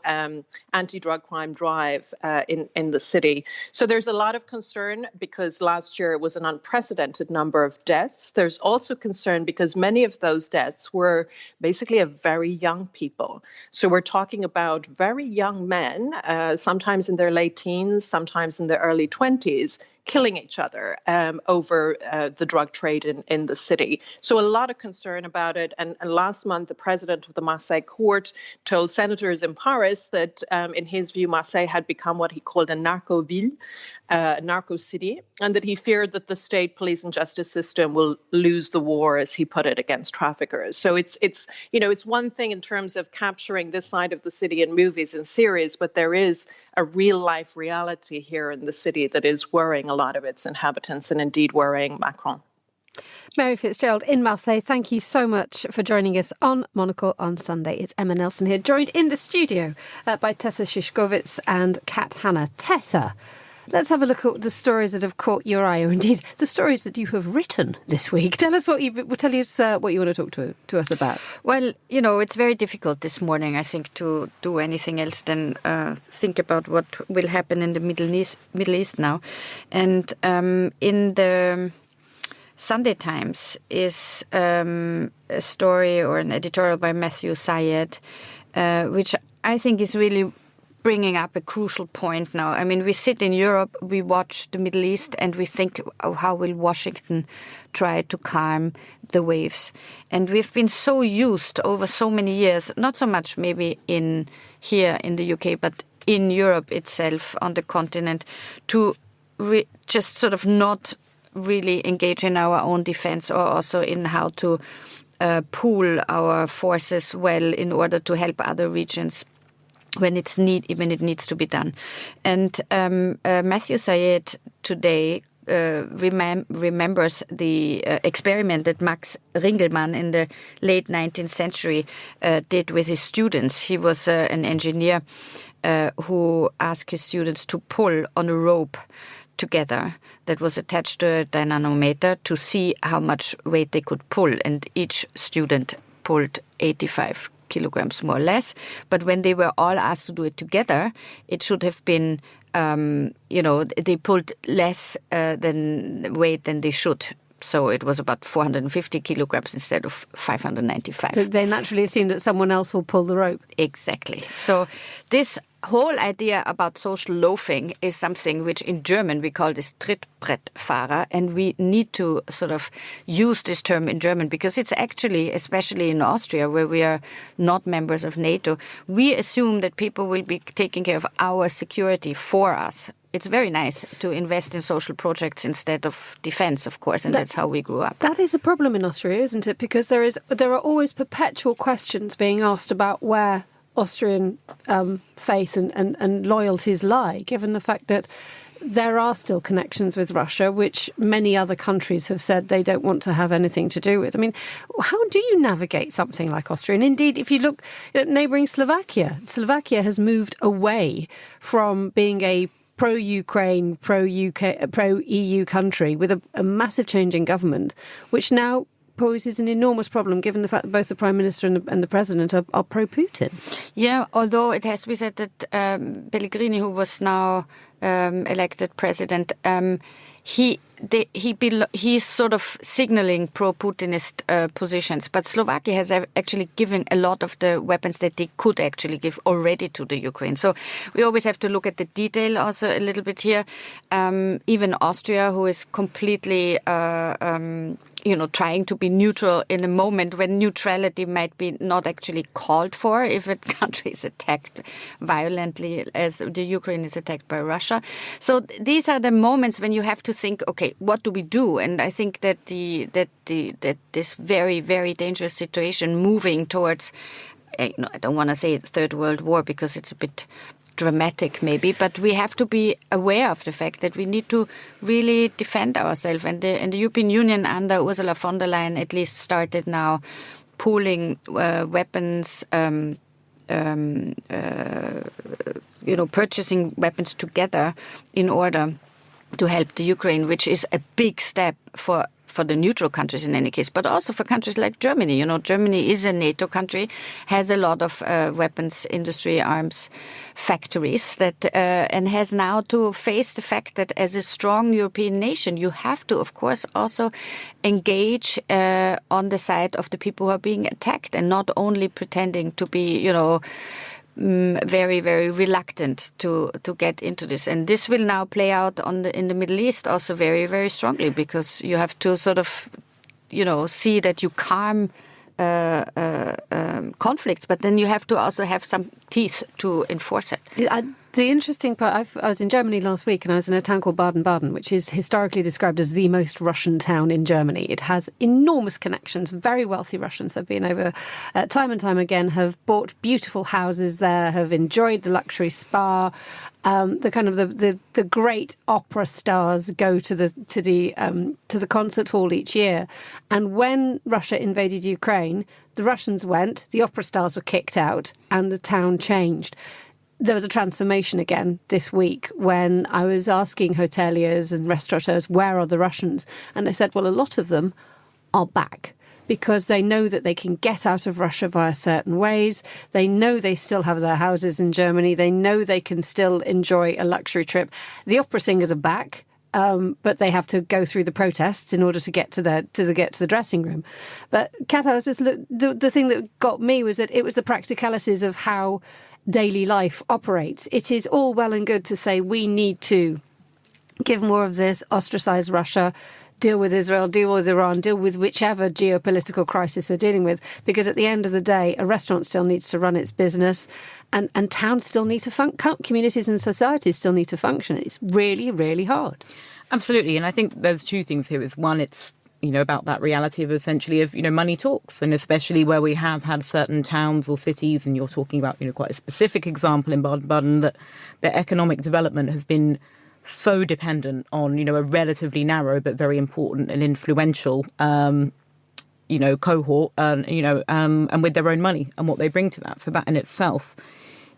anti-drug crime drive in the city. So there's a lot of concern because last year it was an unprecedented number of deaths. There's also concern because many of those deaths were basically of very young people. So we're talking about very young men, sometimes in their late teens, sometimes in their early 20s, killing each other over the drug trade in the city. So a lot of concern about it. And last month, the president of the Marseille court told senators in Paris that, in his view, Marseille had become what he called a narco-ville, narco city, and that he feared that the state police and justice system will lose the war, as he put it, against traffickers. So it's one thing in terms of capturing this side of the city in movies and series, but there is a real life reality here in the city that is worrying a lot of its inhabitants and indeed worrying Macron. Mary Fitzgerald in Marseille, thank you so much for joining us on Monocle on Sunday. It's Emma Nelson here, joined in the studio by Tessa Szyszkowitz and Hanna. Tessa, let's have a look at the stories that have caught your eye, or indeed the stories that you have written this week. Tell us what you want to talk to us about. Well, it's very difficult this morning, I think, to do anything else than think about what will happen in the Middle East now. And in the Sunday Times is a story or an editorial by Matthew Syed, which I think is really bringing up a crucial point now. I mean, we sit in Europe, we watch the Middle East, and we think, oh, how will Washington try to calm the waves? And we've been so used over so many years, not so much maybe here in the UK, but in Europe itself, on the continent, to just sort of not really engage in our own defense, or also in how to pool our forces well in order to help other regions when it needs to be done. And Matthew Syed today remembers the experiment that Max Ringelmann in the late 19th century did with his students. He was an engineer who asked his students to pull on a rope together that was attached to a dynamometer to see how much weight they could pull. And each student pulled 85 kilograms, more or less. But when they were all asked to do it together, it should have been, they pulled less weight than they should. So it was about 450 kilograms instead of 595. So they naturally assume that someone else will pull the rope. Exactly. So this whole idea about social loafing is something which in German we call this Trittbrettfahrer, and we need to sort of use this term in German because it's actually, especially in Austria, where we are not members of NATO, we assume that people will be taking care of our security for us. It's very nice to invest in social projects instead of defense, of course, and that's how we grew up. That is a problem in Austria, isn't it? Because there are always perpetual questions being asked about where Austrian faith and loyalties lie, given the fact that there are still connections with Russia, which many other countries have said they don't want to have anything to do with. I mean, how do you navigate something like Austria? And indeed, if you look at neighbouring Slovakia has moved away from being a pro-Ukraine, pro-UK, pro-EU country with a massive change in government, which now poses an enormous problem given the fact that both the Prime Minister and the President are pro-Putin. Yeah, although it has to be said that Pellegrini, who was now elected President, he's sort of signaling pro-Putinist positions. But Slovakia has actually given a lot of the weapons that they could actually give already to the Ukraine. So we always have to look at the detail also a little bit here. Even Austria, who is completely trying to be neutral in a moment when neutrality might be not actually called for if a country is attacked violently as the Ukraine is attacked by Russia. So these are the moments when you have to think, okay, what do we do? And I think that this very, very dangerous situation moving towards, I don't want to say Third World War because it's a bit dramatic maybe, but we have to be aware of the fact that we need to really defend ourselves. And the European Union under Ursula von der Leyen at least started now pooling weapons, purchasing weapons together in order to help the Ukraine, which is a big step for the neutral countries in any case, but also for countries like Germany. Germany is a NATO country, has a lot of weapons industry, arms factories, and has now to face the fact that as a strong European nation, you have to, of course, also engage on the side of the people who are being attacked and not only pretending to be, very, very reluctant to get into this. And this will now play out in the Middle East also very, very strongly because you have to sort of, see that you calm conflicts, but then you have to also have some teeth to enforce it. The interesting part, I was in Germany last week and I was in a town called Baden-Baden, which is historically described as the most Russian town in Germany. It has enormous connections, very wealthy Russians have been over time and time again, have bought beautiful houses there, have enjoyed the luxury spa. The great opera stars go to the concert hall each year. And when Russia invaded Ukraine, the Russians went, the opera stars were kicked out, and the town changed. There was a transformation again this week when I was asking hoteliers and restaurateurs, where are the Russians? And they said, well, a lot of them are back because they know that they can get out of Russia via certain ways. They know they still have their houses in Germany. They know they can still enjoy a luxury trip. The opera singers are back. but they have to go through the protests in order to get to the dressing room. But Kat, I was just the thing that got me was that it was the practicalities of how daily life operates. It is all well and good to say we need to give more of this, ostracize Russia, deal with Israel, deal with Iran, deal with whichever geopolitical crisis we're dealing with, because at the end of the day, a restaurant still needs to run its business and towns still need to function, communities and societies still need to function. It's really, really hard. Absolutely. And I think there's two things here. Is one, it's, about that reality of essentially of, money talks, and especially where we have had certain towns or cities, and you're talking about, quite a specific example in Baden-Baden, that their economic development has been so dependent on, a relatively narrow but very important and influential, cohort, and with their own money and what they bring to that. So that in itself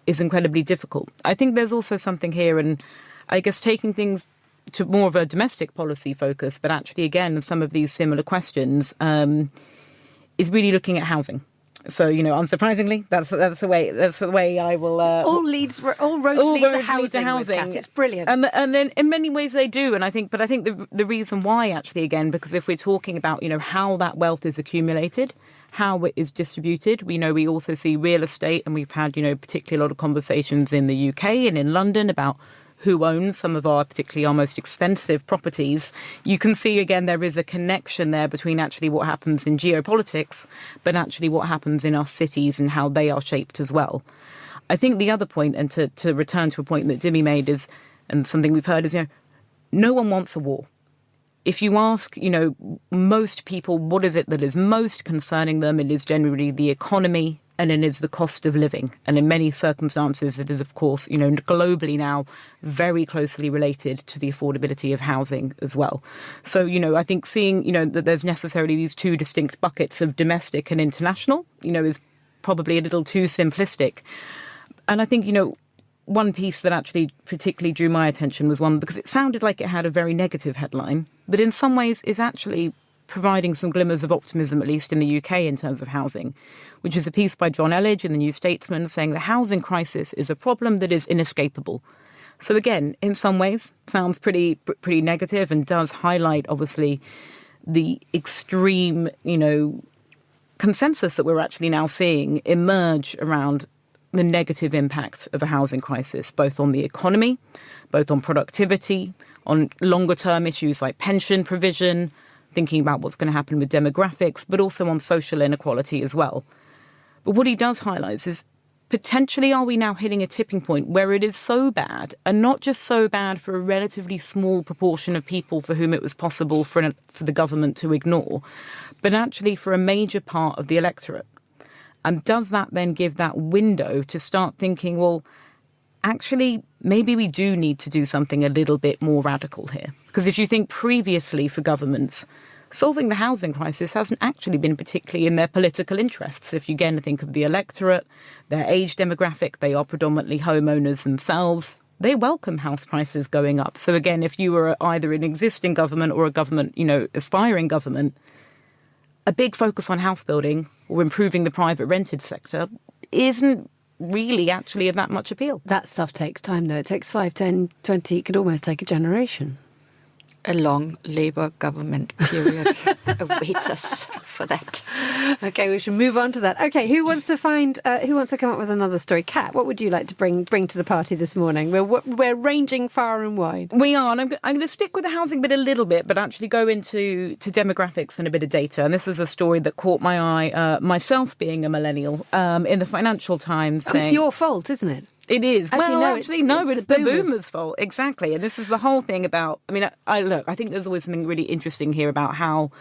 is incredibly difficult. I think there's also something here, and I guess taking things to more of a domestic policy focus, but actually, again, some of these similar questions, is really looking at housing. So, unsurprisingly, that's the way I will. All roads lead to housing. Kat, it's brilliant, and then in many ways they do. And I think the reason why, actually, again, because if we're talking about how that wealth is accumulated, how it is distributed, we also see real estate, and we've had particularly a lot of conversations in the UK and in London about who owns some of our, particularly our most expensive properties. You can see, again, there is a connection there between actually what happens in geopolitics, but actually what happens in our cities and how they are shaped as well. I think the other point, and to return to a point that Dimi made, is, and something we've heard, is, no one wants a war. If you ask, most people, what is it that is most concerning them, it is generally the economy, and it is the cost of living. And in many circumstances, it is, of course, globally now very closely related to the affordability of housing as well. So, I think seeing, that there's necessarily these two distinct buckets of domestic and international, is probably a little too simplistic. And I think, one piece that actually particularly drew my attention was one, because it sounded like it had a very negative headline, but in some ways is actually providing some glimmers of optimism, at least in the UK, in terms of housing, which is a piece by John Elledge in the New Statesman saying the housing crisis is a problem that is inescapable. So again, in some ways, sounds pretty negative, and does highlight, obviously, the extreme, consensus that we're actually now seeing emerge around the negative impact of a housing crisis, both on the economy, both on productivity, on longer-term issues like pension provision, thinking about what's going to happen with demographics, but also on social inequality as well. But what he does highlight is, potentially are we now hitting a tipping point where it is so bad, and not just so bad for a relatively small proportion of people for whom it was possible for the government to ignore, but actually for a major part of the electorate? And does that then give that window to start thinking, well, actually, maybe we do need to do something a little bit more radical here? Because if you think previously for governments, solving the housing crisis hasn't actually been particularly in their political interests. If you again think of the electorate, their age demographic, they are predominantly homeowners themselves. They welcome house prices going up. So again, if you were either an existing government or a government, aspiring government, a big focus on house building or improving the private rented sector isn't really actually of that much appeal. That stuff takes time, though. It takes 5, 10, 20, it could almost take a generation. A long Labour government period awaits us for that. Okay, we should move on to that. Okay, who wants to come up with another story? Kat, what would you like to bring to the party this morning? We're ranging far and wide. We are, and I'm going to stick with the housing bit a little bit, but actually go into demographics and a bit of data. And this is a story that caught my eye, myself being a millennial, in the Financial Times. It's your fault, isn't it? It is. It's the boomers' fault. Exactly. And this is the whole thing about, I think there's always something really interesting here about how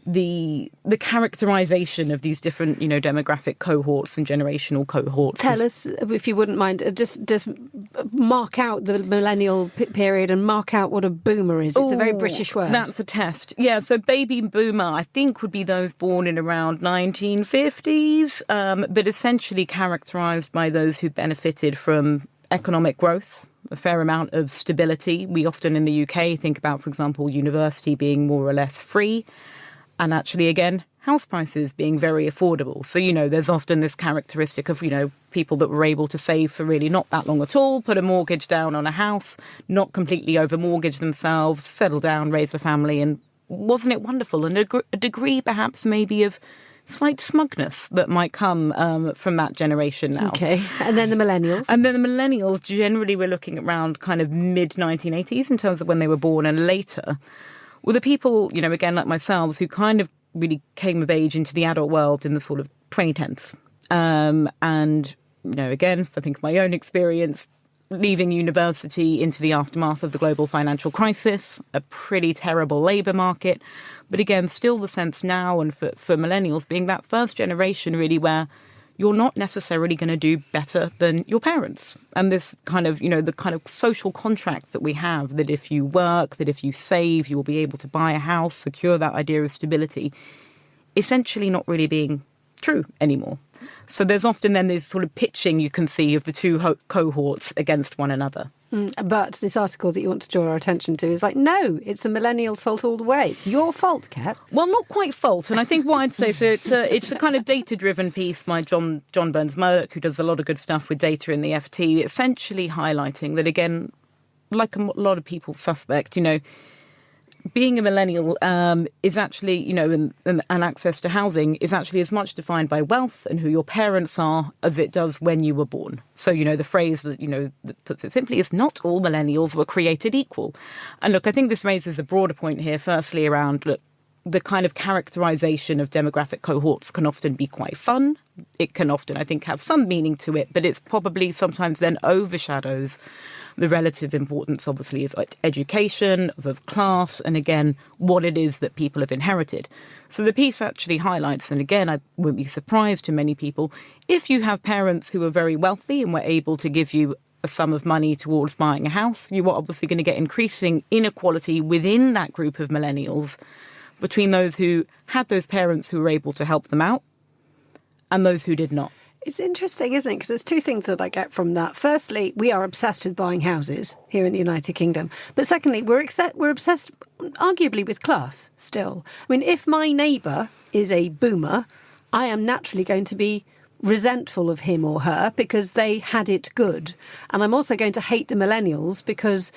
the characterization of these different, demographic cohorts and generational cohorts. Tell us, if you wouldn't mind, just mark out the millennial period and mark out what a boomer is. It's a very British word. That's a test. Yeah, so baby boomer, I think, would be those born in around 1950s, but essentially characterized by those who benefited from economic growth, a fair amount of stability. We often in the UK think about, for example, university being more or less free. And actually, again, house prices being very affordable. So, there's often this characteristic of, people that were able to save for really not that long at all, put a mortgage down on a house, not completely over-mortgage themselves, settle down, raise a family, and wasn't it wonderful? And a degree perhaps maybe of slight smugness that might come from that generation now. Okay, and then the millennials? And then the millennials, generally we're looking around kind of mid-1980s in terms of when they were born and later. Well, the people, again, like myself, who kind of really came of age into the adult world in the sort of 2010s. And, again, I think my own experience, leaving university into the aftermath of the global financial crisis, a pretty terrible labour market. But again, still the sense now and for millennials being that first generation really where you're not necessarily going to do better than your parents. And this kind of, the kind of social contracts that we have, that if you work, that if you save, you will be able to buy a house, secure that idea of stability, essentially not really being true anymore. So there's often then this sort of pitching you can see of the two cohorts against one another. But this article that you want to draw our attention to is like, no, it's the millennials' fault all the way. It's your fault, Kat. Well, not quite fault. And I think what I'd say, so it's a kind of data-driven piece by John Burns-Merck, who does a lot of good stuff with data in the FT, essentially highlighting that, again, like a lot of people suspect, being a millennial is actually, and access to housing is actually as much defined by wealth and who your parents are as it does when you were born. So, the phrase that, that puts it simply is not all millennials were created equal. And look, I think this raises a broader point here, firstly, around the kind of characterization of demographic cohorts can often be quite fun. It can often, I think, have some meaning to it, but it's probably sometimes then overshadows the relative importance, obviously, of education, of class, and again, what it is that people have inherited. So the piece actually highlights, and again, I won't be surprised to many people, if you have parents who are very wealthy and were able to give you a sum of money towards buying a house, you are obviously going to get increasing inequality within that group of millennials between those who had those parents who were able to help them out and those who did not. It's interesting, isn't it? Because there's two things that I get from that. Firstly, we are obsessed with buying houses here in the United Kingdom. But secondly, we're obsessed arguably with class still. I mean, if my neighbour is a boomer, I am naturally going to be resentful of him or her because they had it good. And I'm also going to hate the millennials because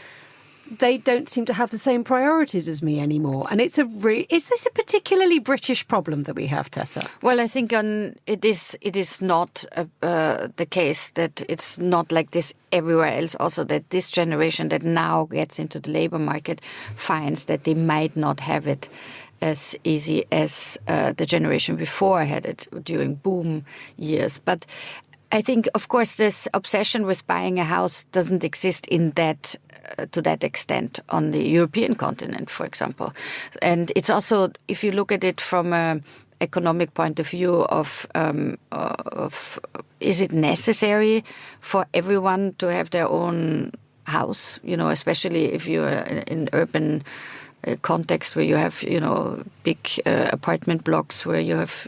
they don't seem to have the same priorities as me anymore. And is this a particularly British problem that we have, Tessa? Well, I think it is not the case that it's not like this everywhere else. Also, that this generation that now gets into the labour market finds that they might not have it as easy as the generation before had it during boom years. But I think, of course, this obsession with buying a house doesn't exist in that to that extent on the European continent, for example. And it's also, if you look at it from an economic point of view of is it necessary for everyone to have their own house, especially if you're in urban context where you have, big apartment blocks, where you have,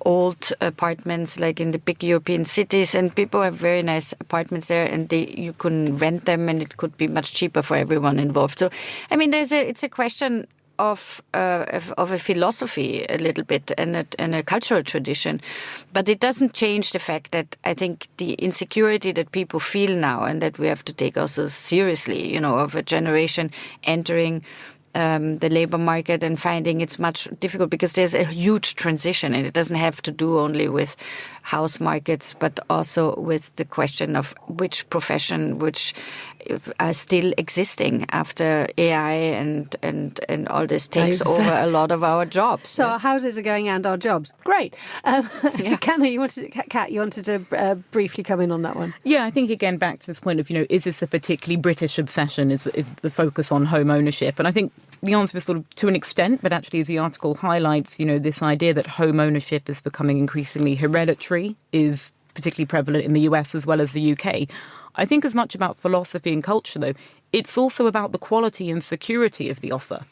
old apartments like in the big European cities, and people have very nice apartments there, and you can rent them, and it could be much cheaper for everyone involved. So, I mean, it's a question of a philosophy a little bit and a cultural tradition, but it doesn't change the fact that I think the insecurity that people feel now and that we have to take also seriously, of a generation entering the labour market and finding it's much difficult because there's a huge transition, and it doesn't have to do only with house markets, but also with the question of which profession which are still existing after AI and all this takes over a lot of our jobs. So our houses are going and our jobs. Great. Kat, you wanted to briefly come in on that one. Yeah, I think again back to this point of, is this a particularly British obsession? Is the focus on home ownership? And I think the answer is sort of to an extent, but actually as the article highlights, this idea that home ownership is becoming increasingly hereditary is particularly prevalent in the US as well as the UK. I think as much about philosophy and culture, though, it's also about the quality and security of the offer.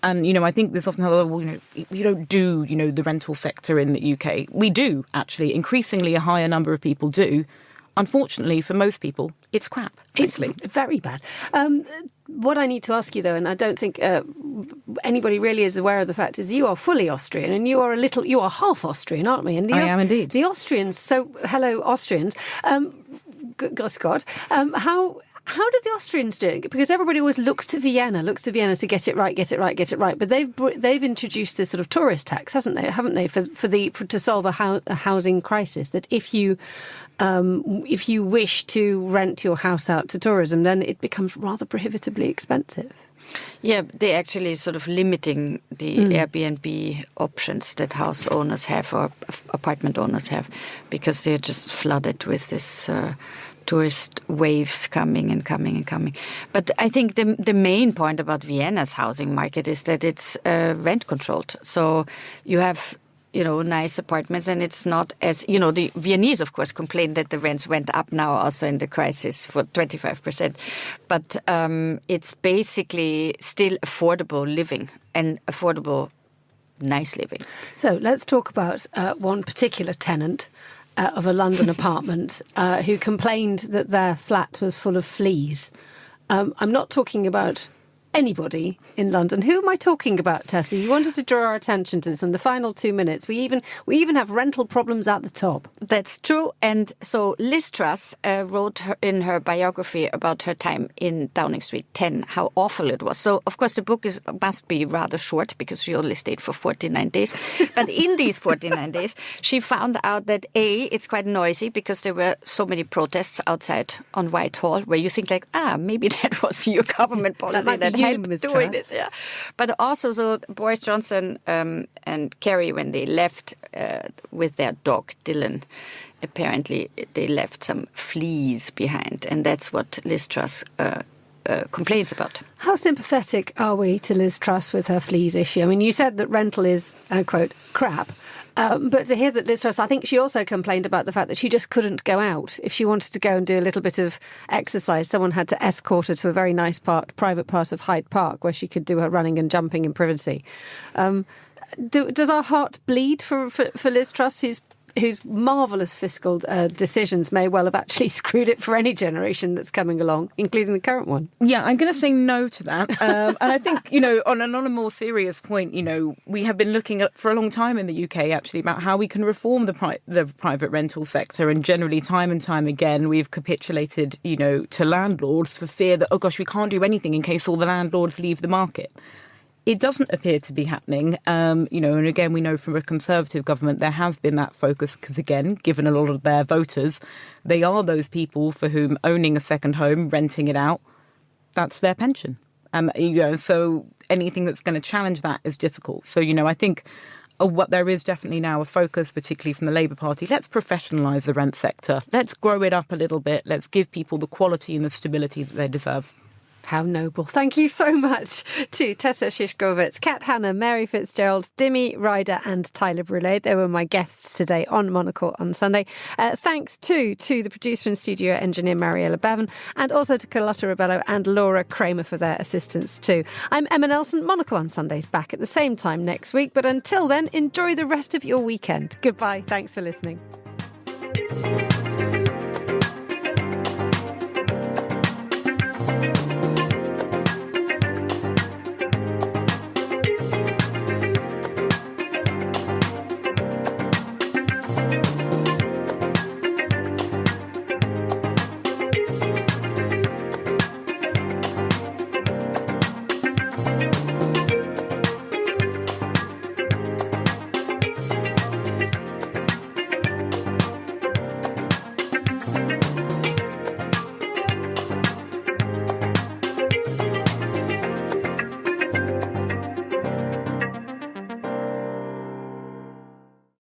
And, I think there's often, we don't do, the rental sector in the UK. We do, actually. Increasingly, a higher number of people do. Unfortunately, for most people, it's crap. It's very bad. what I need to ask you, though, and I don't think anybody really is aware of the fact, is you are fully Austrian and you are half Austrian, aren't we? And I am indeed. The Austrians, so hello Austrians, Scott, how did the Austrians do it? Because everybody always looks to Vienna to get it right. But they've introduced this sort of tourist tax, haven't they, to solve a housing crisis. That if you wish to rent your house out to tourism, then it becomes rather prohibitively expensive. Yeah, they're actually sort of limiting the Airbnb options that house owners have or apartment owners have, because they're just flooded with this tourist waves coming. But I think the main point about Vienna's housing market is that it's rent controlled. So you have, nice apartments, and it's not as, the Viennese, of course, complain that the rents went up now also in the crisis for 25%. But it's basically still affordable living and affordable, nice living. So let's talk about one particular tenant of a London apartment who complained that their flat was full of fleas. I'm not talking about anybody in London. Who am I talking about, Tessa? You wanted to draw our attention to this in the final 2 minutes. We even have rental problems at the top. That's true. And so Liz Truss wrote in her biography about her time in Downing Street 10, how awful it was. So, of course, the book must be rather short because she only stayed for 49 days. But in these 49 days, she found out that, A, it's quite noisy because there were so many protests outside on Whitehall where you think maybe that was your government policy that helped doing this. Yeah. But also, so Boris Johnson and Kerry, when they left with their dog Dylan, apparently they left some fleas behind, and that's what Liz Truss complains about. How sympathetic are we to Liz Truss with her fleas issue? I mean, you said that rental is, quote, crap. But to hear that Liz Truss, I think she also complained about the fact that she just couldn't go out. If she wanted to go and do a little bit of exercise, someone had to escort her to a very nice private part of Hyde Park where she could do her running and jumping in privacy. Does our heart bleed for Liz Truss, whose marvellous fiscal decisions may well have actually screwed it for any generation that's coming along, including the current one? Yeah, I'm going to say no to that. And I think, on a more serious point, we have been looking at for a long time in the UK, actually, about how we can reform the private rental sector. And generally, time and time again, we've capitulated, to landlords for fear that, oh gosh, we can't do anything in case all the landlords leave the market. It doesn't appear to be happening, and again, we know from a Conservative government there has been that focus because, again, given a lot of their voters, they are those people for whom owning a second home, renting it out, that's their pension. So anything that's going to challenge that is difficult. So, I think what there is definitely now a focus, particularly from the Labour Party, let's professionalise the rent sector. Let's grow it up a little bit. Let's give people the quality and the stability that they deserve. How noble. Thank you so much to Tessa Szyszkowitz, Kat Hanna, Mary Fitzgerald, Dimi Reider and Tyler Brûlé. They were my guests today on Monocle on Sunday. Thanks to the producer and studio engineer Mariella Bevan, and also to Carlotta Ribello and Laura Kramer for their assistance too. I'm Emma Nelson. Monocle on Sunday's back at the same time next week. But until then, enjoy the rest of your weekend. Goodbye. Thanks for listening.